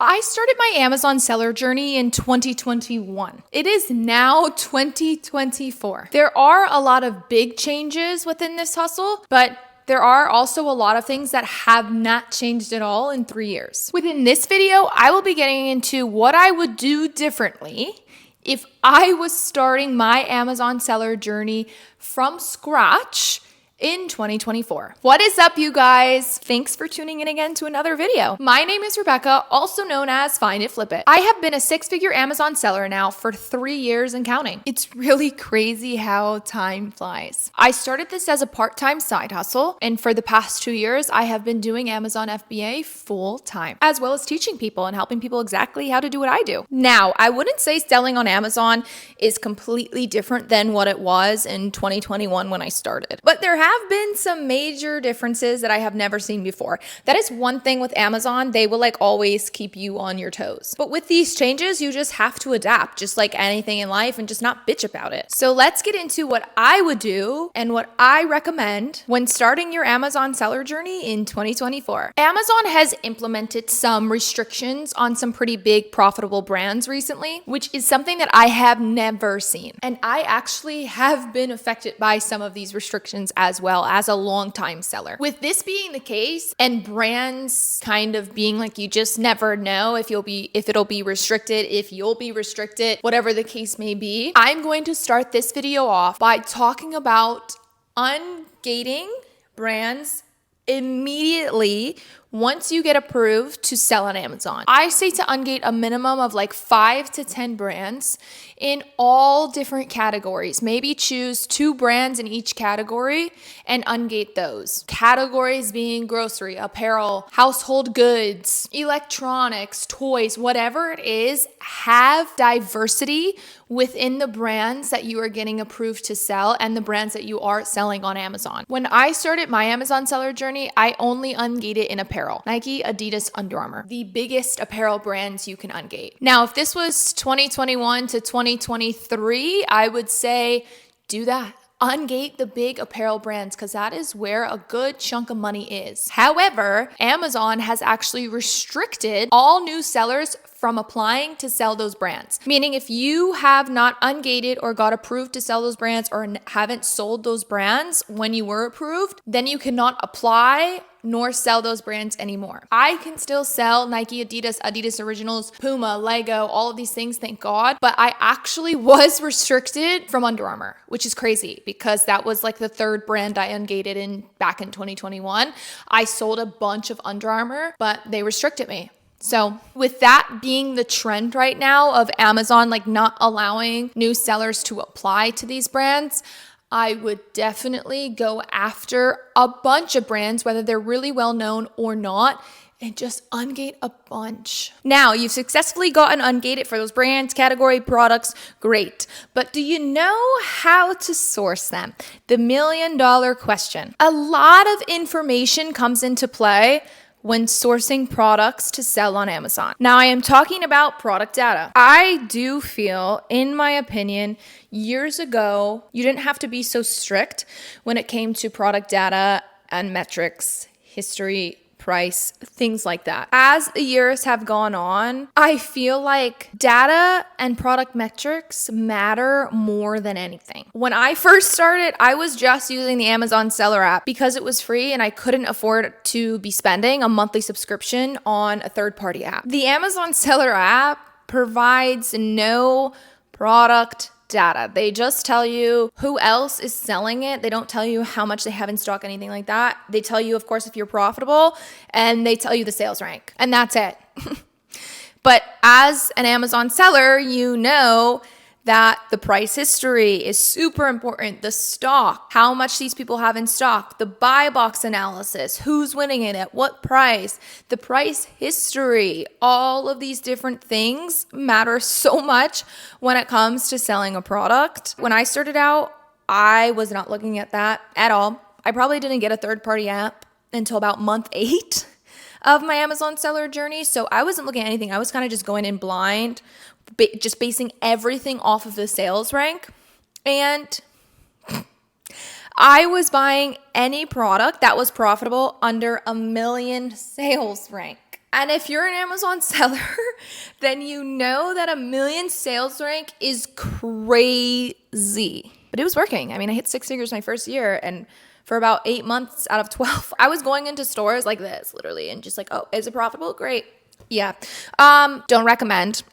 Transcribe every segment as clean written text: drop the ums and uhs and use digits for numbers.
I started my Amazon seller journey in 2021. It is now 2024. There are a lot of big changes within this hustle, but there are also a lot of things that have not changed at all in 3 years. Within this video, I will be getting into what I would do differently if I was starting my Amazon seller journey from scratch in 2024. What is up, you guys? Thanks for tuning in again to another video. My name is Rebecca, also known as Find It Flip It. I have been a 6-figure Amazon seller now for 3 years and counting. It's really crazy how time flies. I started this as a part-time side hustle, and for the past 2 years, I have been doing Amazon FBA full time, as well as teaching people and helping people exactly how to do what I do. Now, I wouldn't say selling on Amazon is completely different than what it was in 2021 when I started, but there have been some major differences that I have never seen before. That is one thing with Amazon. They will always keep you on your toes. But with these changes, you just have to adapt, just like anything in life, and just not bitch about it. So let's get into what I would do and what I recommend when starting your Amazon seller journey in 2024. Amazon has implemented some restrictions on some pretty big profitable brands recently, which is something that I have never seen. And I actually have been affected by some of these restrictions as well as a long-time seller. With this being the case and brands kind of being like, you just never know if it'll be restricted, if you'll be restricted, whatever the case may be, I'm going to start this video off by talking about ungating brands immediately once you get approved to sell on Amazon. I say to ungate a minimum of 5 to 10 brands in all different categories. Maybe choose 2 brands in each category and ungate those. Categories being grocery, apparel, household goods, electronics, toys, whatever it is, have diversity within the brands that you are getting approved to sell and the brands that you are selling on Amazon. When I started my Amazon seller journey, I only ungated in apparel. Nike, Adidas, Under Armour, the biggest apparel brands you can ungate. Now, if this was 2021 to 2023, I would say do that. Ungate the big apparel brands because that is where a good chunk of money is. However, Amazon has actually restricted all new sellers from applying to sell those brands. Meaning if you have not ungated or got approved to sell those brands or haven't sold those brands when you were approved, then you cannot apply nor sell those brands anymore. I can still sell Nike, Adidas Originals, Puma, Lego, all of these things, thank God. But I actually was restricted from Under Armour, which is crazy because that was the 3rd brand I ungated back in 2021. I sold a bunch of Under Armour, but they restricted me. So with that being the trend right now of Amazon not allowing new sellers to apply to these brands, I would definitely go after a bunch of brands, whether they're really well known or not, and just ungate a bunch. Now, you've successfully gotten ungated for those brands, category, products, great. But do you know how to source them? The $1 million question. A lot of information comes into play when sourcing products to sell on Amazon. Now, I am talking about product data. I do feel, in my opinion, years ago, you didn't have to be so strict when it came to product data and metrics, history, price, things like that. As the years have gone on, I feel like data and product metrics matter more than anything. When I first started, I was just using the Amazon seller app because it was free and I couldn't afford to be spending a monthly subscription on a third-party app. The Amazon seller app provides no product data. They just tell you who else is selling it. They don't tell you how much they have in stock, anything like that. They tell you, of course, if you're profitable, and they tell you the sales rank, and that's it. But as an Amazon seller, you know that the price history is super important. The stock, how much these people have in stock, the buy box analysis, who's winning it at what price, the price history, all of these different things matter so much when it comes to selling a product. When I started out, I was not looking at that at all. I probably didn't get a third-party app until about month 8 of my Amazon seller journey. So I wasn't looking at anything. I was kind of just going in blind, just basing everything off of the sales rank. And I was buying any product that was profitable under $1 million sales rank. And if you're an Amazon seller, then you know that 1,000,000 sales rank is crazy. But it was working. I mean, I hit 6 figures my first year, and for about 8 months out of 12, I was going into stores like this, literally, and just like, oh, is it profitable? Great. Yeah. Don't recommend.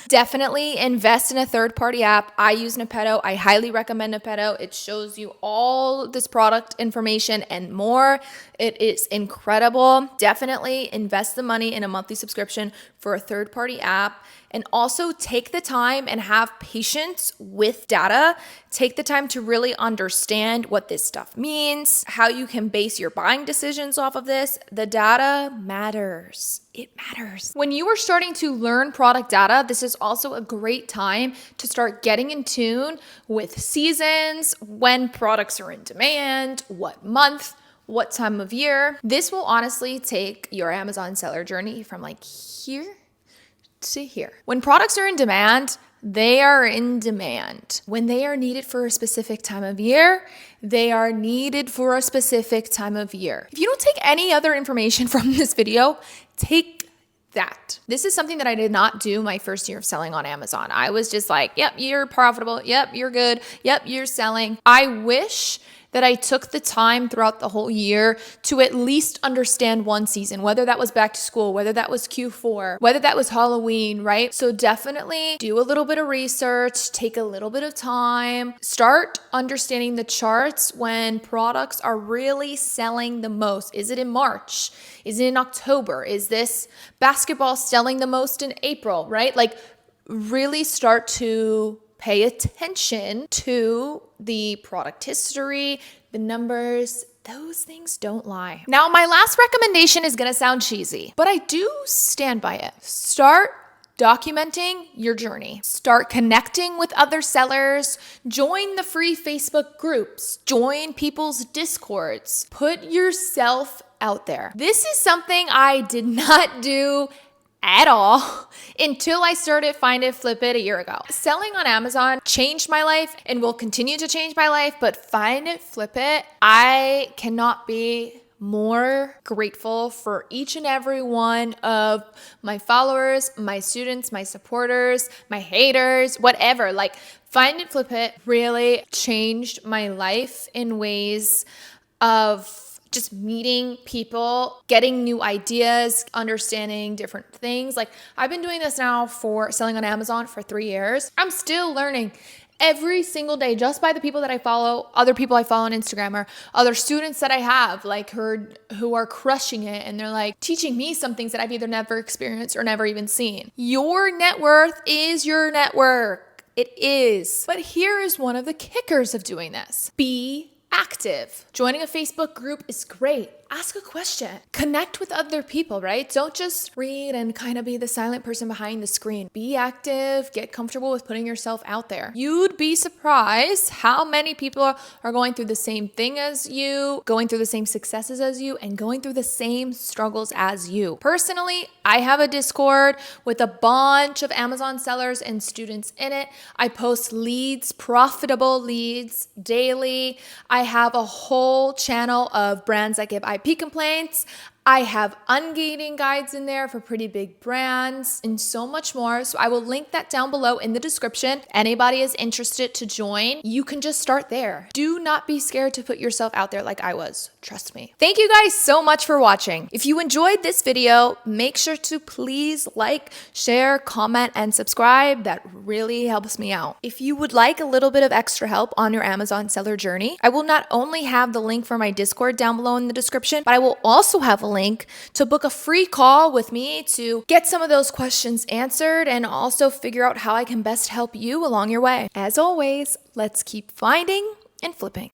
Definitely invest in a third-party app. I use Nepeto. I highly recommend Nepeto. It shows you all this product information and more. It is incredible. Definitely invest the money in a monthly subscription for a third-party app. And also take the time and have patience with data. Take the time to really understand what this stuff means, how you can base your buying decisions off of this. The data matters. It matters. When you are starting to learn product data, this is also a great time to start getting in tune with seasons, when products are in demand, what month, what time of year. This will honestly take your Amazon seller journey from like here to here. When products are in demand, they are in demand. When they are needed for a specific time of year, they are needed for a specific time of year. If you don't take any other information from this video, take that. This is something that I did not do my first year of selling on Amazon. I was just like, yep, you're profitable. Yep, you're good. Yep, you're selling. I wish that I took the time throughout the whole year to at least understand one season, whether that was back to school, whether that was Q4, whether that was Halloween, right? So definitely do a little bit of research, take a little bit of time, start understanding the charts when products are really selling the most. Is it in March? Is it in October? Is this basketball selling the most in April, right? Like really start to pay attention to the product history, the numbers. Those things don't lie. Now, my last recommendation is going to sound cheesy, but I do stand by it. Start documenting your journey. Start connecting with other sellers. Join the free Facebook groups. Join people's Discords. Put yourself out there. This is something I did not do at all until I started Find It, Flip It a year ago. Selling on Amazon changed my life and will continue to change my life, but Find It, Flip It, I cannot be more grateful for each and every one of my followers, my students, my supporters, my haters, whatever. Like Find It, Flip It really changed my life in ways of just meeting people, getting new ideas, understanding different things. Like I've been doing this now for selling on Amazon for 3 years. I'm still learning every single day just by the people that I follow, other people I follow on Instagram, or other students that I have like who are crushing it, and they're like teaching me some things that I've either never experienced or never even seen. Your net worth is your network. It is. But here is one of the kickers of doing this. Be active. Joining a Facebook group is great. Ask a question. Connect with other people, right? Don't just read and kind of be the silent person behind the screen. Be active. Get comfortable with putting yourself out there. You'd be surprised how many people are going through the same thing as you, going through the same successes as you, and going through the same struggles as you. Personally, I have a Discord with a bunch of Amazon sellers and students in it. I post leads, profitable leads daily. I have a whole channel of brands that give IP complaints. I have ungating guides in there for pretty big brands and so much more. So I will link that down below in the description. Anybody is interested to join, you can just start there. Do not be scared to put yourself out there like I was. Trust me. Thank you guys so much for watching. If you enjoyed this video, make sure to please like, share, comment, and subscribe. That really helps me out. If you would like a little bit of extra help on your Amazon seller journey, I will not only have the link for my Discord down below in the description, but I will also have a link to book a free call with me to get some of those questions answered and also figure out how I can best help you along your way. As always, let's keep finding and flipping.